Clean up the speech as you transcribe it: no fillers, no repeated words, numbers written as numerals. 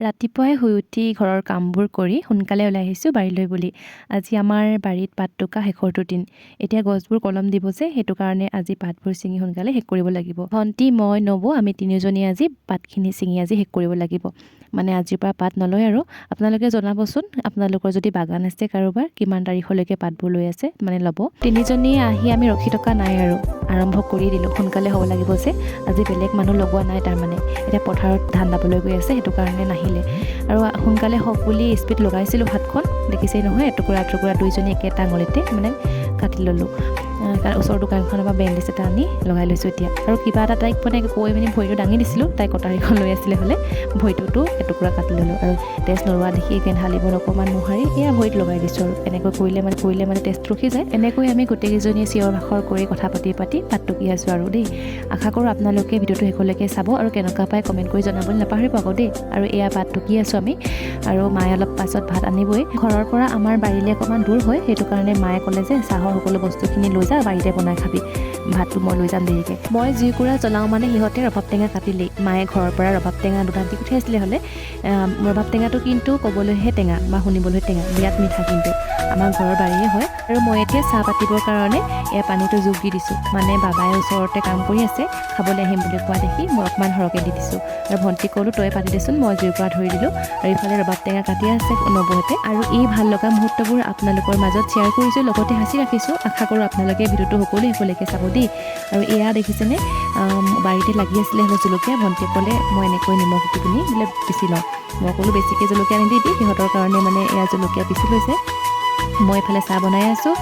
ৰাতিপুৱাই শুই উঠি ঘৰৰ কামবোৰ কৰি সোনকালে ওলাই আহিছোঁ বাৰীলৈ বুলি। আজি আমাৰ বাৰীত পাত টুকা শেষৰটো দিন। এতিয়া গছবোৰ কলম দিব যে, সেইটো কাৰণে আজি পাতবোৰ ছিঙি সোনকালে শেষ কৰিব লাগিব। ভণ্টি, মই, নবৌ আমি তিনিওজনী আজি পাতখিনি ছিঙি আজি শেষ কৰিব লাগিব। মানে আজিৰ পৰা পাত নলয় আৰু। আপোনালোকে জনাবচোন, আপোনালোকৰ যদি বাগান আছে কাৰোবাৰ, কিমান তাৰিখলৈকে পাতবোৰ লৈ আছে মানে ল'ব। তিনিজনী আহি আমি ৰখি থকা নাই আৰু আৰম্ভ কৰি দিলোঁ। সোনকালে হ'ব লাগিব যে, আজি বেলেগ মানুহ লগোৱা নাই তাৰমানে। এতিয়া পথাৰত ধান দাবলৈ গৈ আছে, সেইটো কাৰণে নাহিলে। আৰু সোনকালে হওক বুলি স্পীড লগাইছিলোঁ হাতখন, দেখিছেই নহয়, এটুকুৰা এটুকুৰা দুইজনী একেটা আঙুলিতে মানে কাটি ল'লোঁ। কাৰণ ওচৰৰ দোকানখনৰ পৰা বেণ্ডেজ এটা আনি লগাই লৈছোঁ এতিয়া। আৰু কিবা এটা তাইক মানে কৈ মানে ভৰিটো দাঙি দিছিলোঁ, তাই কটাৰীখন লৈ আছিলে হ'লে ভৰিটোতো এটুকুৰা কাটি ল'লোঁ। আৰু তেজ নৰোৱা দেখি ঢালিবলৈ অকণমান মোহাৰি এয়া ভৰিত লগাই দিছোঁ। আৰু এনেকৈ কৰিলে মানে তেজটো ৰখি যায়। এনেকৈ আমি গোটেইকেইজনীয়ে চিঞৰ বাখৰ কৰি কথা পাতি পাত টুকি আছোঁ আৰু দেই। আশা কৰোঁ আপোনালোকে ভিডিঅ'টো শেষলৈকে চাব আৰু কেনেকুৱা পায় কমেণ্ট কৰি জনাবলৈ নাপাহৰিব আকৌ দেই। আৰু এয়া পাত টুকি আছোঁ আমি, আৰু মায়ে অলপ পাছত ভাত আনিবই। ঘৰৰ পৰা আমাৰ বাৰীলৈ অকণমান দূৰ হয়, সেইটো কাৰণে মায়ে ক'লে যে চাহৰ সকলো বস্তুখিনি লৈ যা, বাৰীতে বনাই খাবি, ভাতটো মই লৈ যাম দেৰিকৈ। মই জুইকুৰা জ্বলাওঁ মানে সিহঁতে ৰবাব টেঙা কাটিলেই। মায়ে ঘৰৰ পৰা ৰবাব টেঙা দুটা দি পঠিয়াইছিলে হ'লে। ৰবাব টেঙাটো কিন্তু ক'বলৈহে টেঙা বা শুনিবলৈ টেঙা, বিৰাট মিঠা কিন্তু। আমাৰ ঘৰৰ বাৰীয়ে হয়। আৰু মই এতিয়া চাহ পাতিবৰ কাৰণে এয়া পানীটো যোগ দি দিছোঁ। মানে বাবাই ওচৰতে কাম কৰি আছে, খাবলৈ আহিম বুলি কোৱা দেখি মই অকণমান সৰহকৈ দি দিছোঁ। আৰু ভণ্টিক ক'লোঁ তই পাতি দেচোন, মই জুইকুৰা ধৰি দিলোঁ। আৰু ইফালে ৰবাব টেঙা কাটি আছে নবৌহঁতে। আৰু এই ভাল লগা মুহূৰ্তবোৰ আপোনালোকৰ মাজত শ্বেয়াৰ কৰিছোঁ, লগতে সাঁচি ৰাখিছোঁ। আশা কৰোঁ আপোনালোকে ভিডিঅ'টো সকলো শেষলৈকে চাব দেই। আৰু এয়া দেখিছেনে, বাৰীতে লাগি আছিলে হেনো জলকীয়া। ভণ্টিয়ে ক'লে মই এনেকৈ নিমখ দি পিনি বোলে পিচি লওঁ। মই ক'লোঁ বেছিকৈ জলকীয়া নিদিবি, সিহঁতৰ কাৰণে মানে এয়া জলকীয়া পিচি লৈছে। মই এইফালে চাহ বনাই আছোঁ